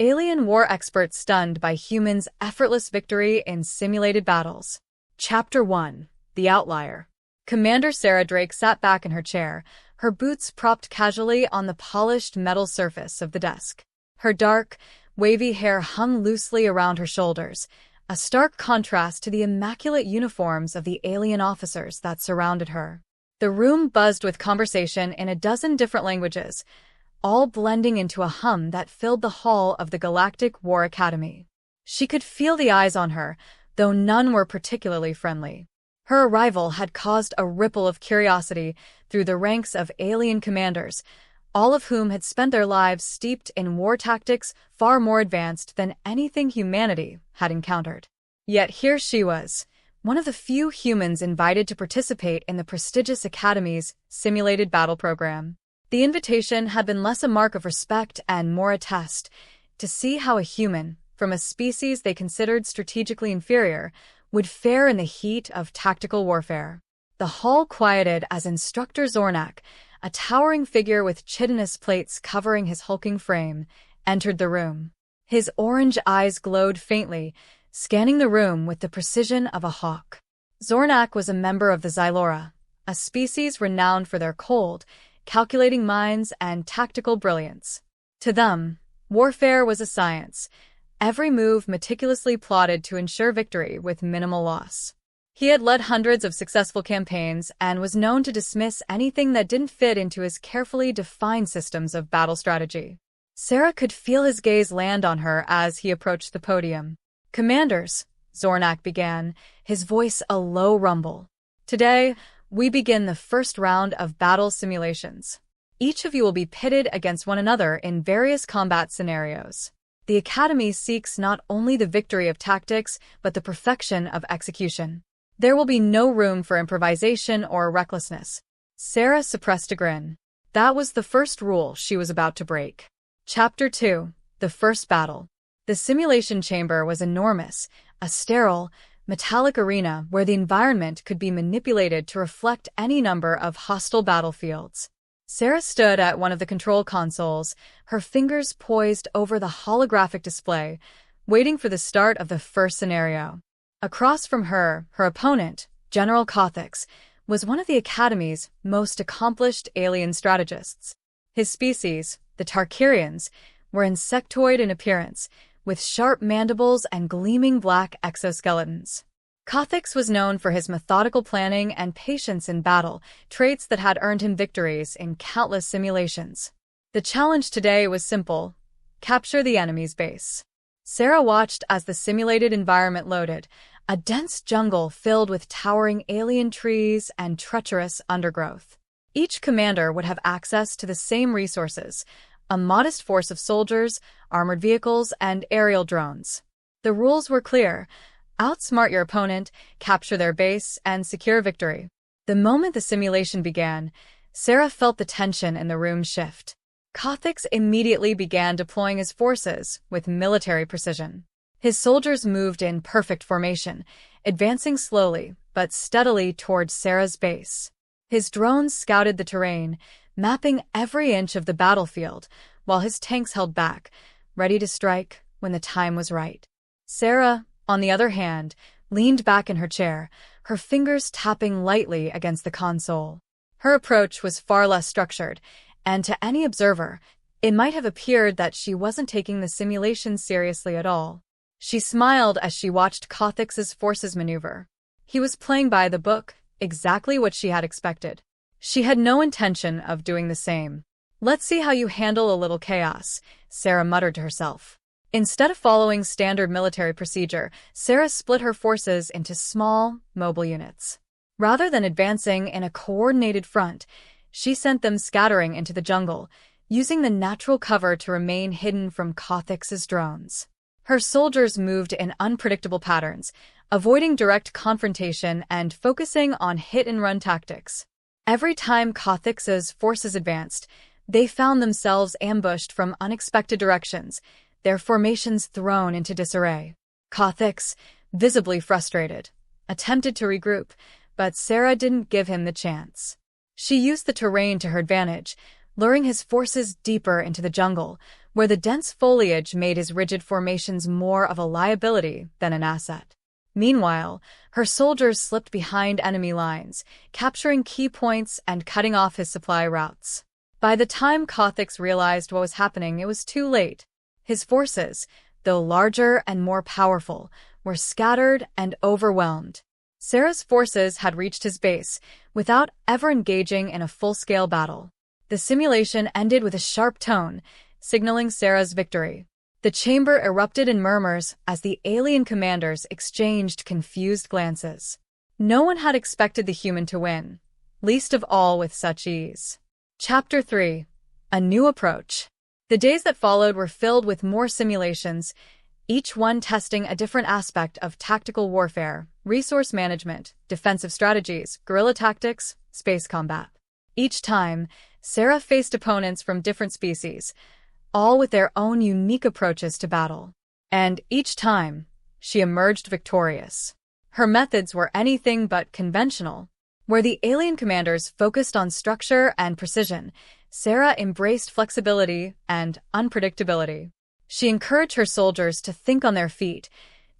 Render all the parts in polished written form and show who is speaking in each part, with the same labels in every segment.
Speaker 1: Alien war experts stunned by humans' effortless victory in simulated battles. Chapter 1. The Outlier. Commander Sarah Drake sat back in her chair, her boots propped casually on the polished metal surface of the desk. Her dark, wavy hair hung loosely around her shoulders, a stark contrast to the immaculate uniforms of the alien officers that surrounded her. The room buzzed with conversation in a dozen different languages, all blending into a hum that filled the hall of the Galactic War Academy. She could feel the eyes on her, though none were particularly friendly. Her arrival had caused a ripple of curiosity through the ranks of alien commanders, all of whom had spent their lives steeped in war tactics far more advanced than anything humanity had encountered. Yet here she was, one of the few humans invited to participate in the prestigious Academy's simulated battle program. The invitation had been less a mark of respect and more a test to see how a human, from a species they considered strategically inferior, would fare in the heat of tactical warfare. The hall quieted as Instructor Zornak, a towering figure with chitinous plates covering his hulking frame, entered the room. His orange eyes glowed faintly, scanning the room with the precision of a hawk. Zornak was a member of the Xylora, a species renowned for their cold, calculating minds and tactical brilliance. To them, warfare was a science, every move meticulously plotted to ensure victory with minimal loss. He had led hundreds of successful campaigns and was known to dismiss anything that didn't fit into his carefully defined systems of battle strategy. Sarah could feel his gaze land on her as he approached the podium. "Commanders," Zornak began, his voice a low rumble. "Today, we begin the first round of battle simulations. Each of you will be pitted against one another in various combat scenarios. The Academy seeks not only the victory of tactics, but the perfection of execution. There will be no room for improvisation or recklessness." Sarah suppressed a grin. That was the first rule she was about to break. Chapter 2. The First Battle. The simulation chamber was enormous, a sterile, metallic arena where the environment could be manipulated to reflect any number of hostile battlefields. Sarah stood at one of the control consoles, her fingers poised over the holographic display, waiting for the start of the first scenario. Across from her, her opponent, General Cothix, was one of the Academy's most accomplished alien strategists. His species, the Tarkirians, were insectoid in appearance, with sharp mandibles and gleaming black exoskeletons. Cothix was known for his methodical planning and patience in battle, traits that had earned him victories in countless simulations. The challenge today was simple: capture the enemy's base. Sarah watched as the simulated environment loaded, a dense jungle filled with towering alien trees and treacherous undergrowth. Each commander would have access to the same resources: a modest force of soldiers, armored vehicles, and aerial drones. The rules were clear: outsmart your opponent, capture their base, and secure victory. The moment the simulation began, Sarah felt the tension in the room shift. Cothix immediately began deploying his forces with military precision. His soldiers moved in perfect formation, advancing slowly but steadily towards Sarah's base. His drones scouted the terrain, mapping every inch of the battlefield, while his tanks held back, ready to strike when the time was right. Sarah, on the other hand, leaned back in her chair, her fingers tapping lightly against the console. Her approach was far less structured, and to any observer, it might have appeared that she wasn't taking the simulation seriously at all. She smiled as she watched Cothix's forces maneuver. He was playing by the book, exactly what she had expected. She had no intention of doing the same. "Let's see how you handle a little chaos," Sarah muttered to herself. Instead of following standard military procedure, Sarah split her forces into small, mobile units. Rather than advancing in a coordinated front, she sent them scattering into the jungle, using the natural cover to remain hidden from Cothix's drones. Her soldiers moved in unpredictable patterns, avoiding direct confrontation and focusing on hit-and-run tactics. Every time Cothix's forces advanced, they found themselves ambushed from unexpected directions, their formations thrown into disarray. Cothix, visibly frustrated, attempted to regroup, but Sarah didn't give him the chance. She used the terrain to her advantage, luring his forces deeper into the jungle, where the dense foliage made his rigid formations more of a liability than an asset. Meanwhile, her soldiers slipped behind enemy lines, capturing key points and cutting off his supply routes. By the time Kothix realized what was happening, it was too late. His forces, though larger and more powerful, were scattered and overwhelmed. Sarah's forces had reached his base without ever engaging in a full-scale battle. The simulation ended with a sharp tone, signaling Sarah's victory. The chamber erupted in murmurs as the alien commanders exchanged confused glances. No one had expected the human to win, least of all with such ease. Chapter 3. A New Approach. The days that followed were filled with more simulations, each one testing a different aspect of tactical warfare, resource management, defensive strategies, guerrilla tactics, space combat. Each time, Sarah faced opponents from different species, all with their own unique approaches to battle. And each time, she emerged victorious. Her methods were anything but conventional. Where the alien commanders focused on structure and precision, Sarah embraced flexibility and unpredictability. She encouraged her soldiers to think on their feet,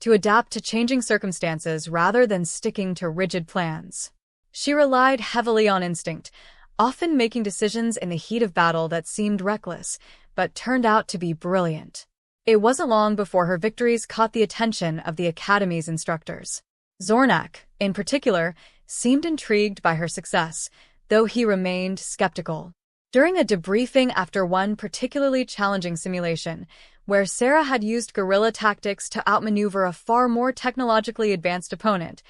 Speaker 1: to adapt to changing circumstances rather than sticking to rigid plans. She relied heavily on instinct, often making decisions in the heat of battle that seemed reckless, but turned out to be brilliant. It wasn't long before her victories caught the attention of the Academy's instructors. Zornak, in particular, seemed intrigued by her success, though he remained skeptical. During a debriefing after one particularly challenging simulation, where Sarah had used guerrilla tactics to outmaneuver a far more technologically advanced opponent,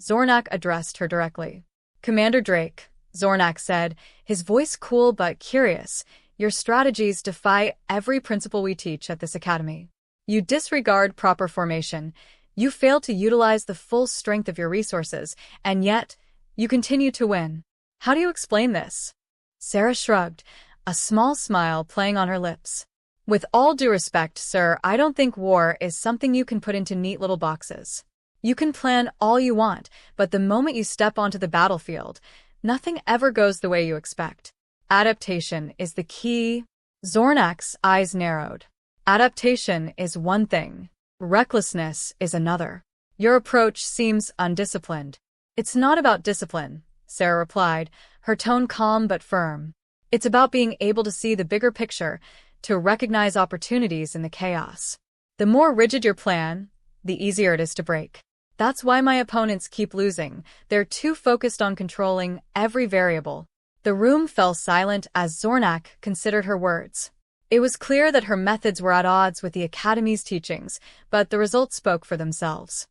Speaker 1: Zornak addressed her directly. "Commander Drake," Zornak said, his voice cool but curious, "your strategies defy every principle we teach at this academy. You disregard proper formation, you fail to utilize the full strength of your resources, and yet, you continue to win. How do you explain this?" Sarah shrugged, a small smile playing on her lips. "With all due respect, sir, I don't think war is something you can put into neat little boxes. You can plan all you want, but the moment you step onto the battlefield, nothing ever goes the way you expect. Adaptation is the key." Zornak's eyes narrowed. "Adaptation is one thing. Recklessness is another. Your approach seems undisciplined." "It's not about discipline," Sarah replied, her tone calm but firm. "It's about being able to see the bigger picture, to recognize opportunities in the chaos. The more rigid your plan, the easier it is to break. That's why my opponents keep losing. They're too focused on controlling every variable." The room fell silent as Zornak considered her words. It was clear that her methods were at odds with the Academy's teachings, but the results spoke for themselves.